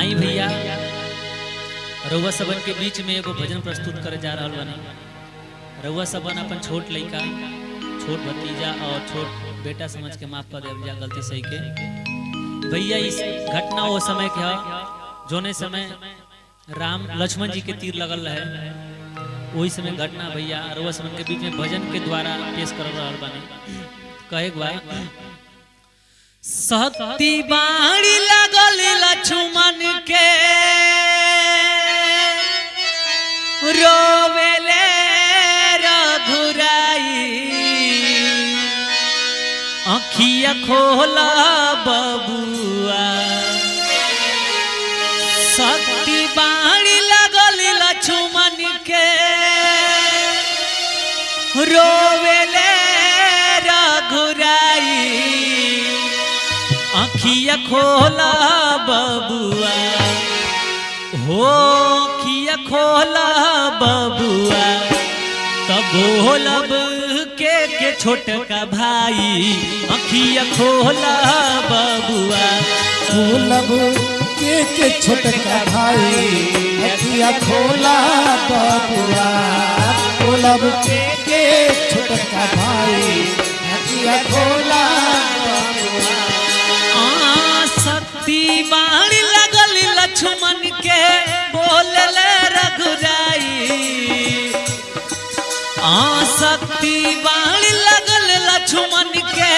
आई भैया रउआ सबन के बीच में एगो भजन प्रस्तुत करे जा रहा बानी। रउआ सबन अपन छोट लड़का, छोट भतीजा और छोट बेटा समझ के माफ कर दे गलती सही के। भैया इस घटना वो समय के जोने समय राम लक्ष्मण जी के तीर लगल रहे, वही समय घटना भैया रउआ सबन के बीच में भजन के द्वारा पेश कर रहा बानी। कहे शक्ति बाणी लगल लक्ष्मण के रोवेले रघुराई, अखिया खोला बबुआ। शक्ति बाणी लगल लक्ष्मण के रोवेले रघुराई, अखिया खोला बबुआ हो, अखिया खोला बबुआ। तब बोलब के छोटका भाई, अखिया खोला बबुआ। बोलब के छोटका भाई, अखिया खोला बबुआ। बोलब के छोटका भाई, अखिया खोला बबुआ। शक्ति बाणी लगल लक्ष्मण के बोलले रघुराई, शक्ति बाणी लगल लक्ष्मण के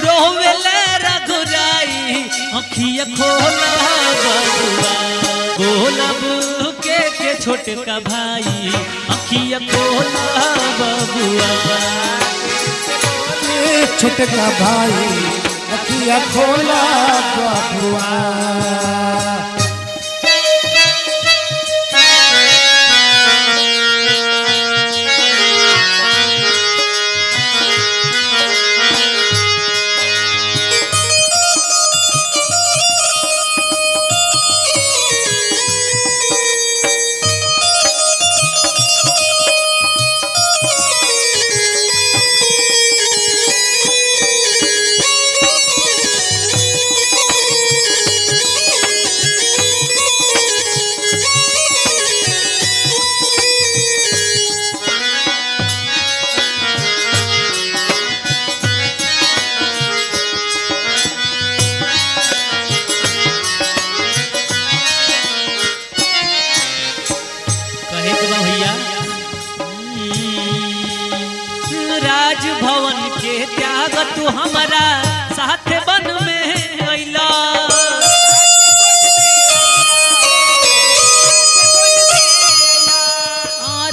रोवेले रघुराई, अखिया खोला बबुआ। बोलब के छोटका भाई, अखिया खोला बबुआ। छोटका भाई, अखिया खोला बबुआ। राजभवन के त्याग तू हमारा साथ बन में अइला,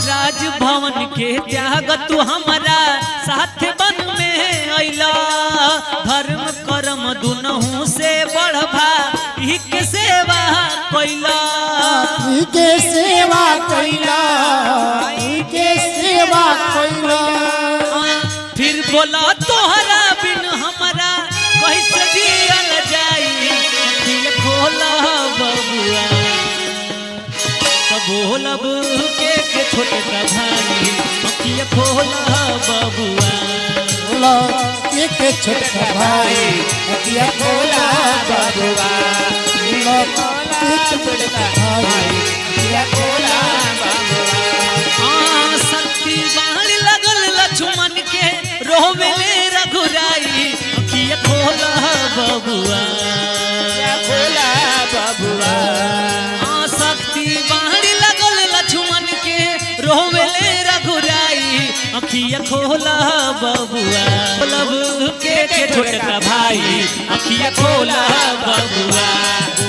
राजभवन के त्याग तू हमारा साथ बन में अइला। धर्म कर्म दुनहु से बढ़भा के सेवा कैला, के सेवा कैला, के सेवा कैला। फिर बोला तोहरा बिन हमारा कैसे जियल जाई, अखिया खोला बबुआ। तब बोलब के छोटका भाई, अखिया खोला बबुआ। बोलब के छोटका भाई, अखिया खोला बबुआ। बोलब के छोटका भाई, अखिया खोला बबुआ। शक्ति बाणी लगल लक्ष्मण के रोवेले रघुराई, अखिया खोला बबुआ। खोला बबुआ। शक्ति बाणी लगल लक्ष्मण के रोवेले रघुराई, अखिया खोला बबुआ। बोलब के छोटका भाई, अखिया खोला बबुआ।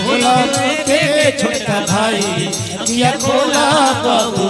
बोलब के छोटका भाई, अखिया खोला बबुआ।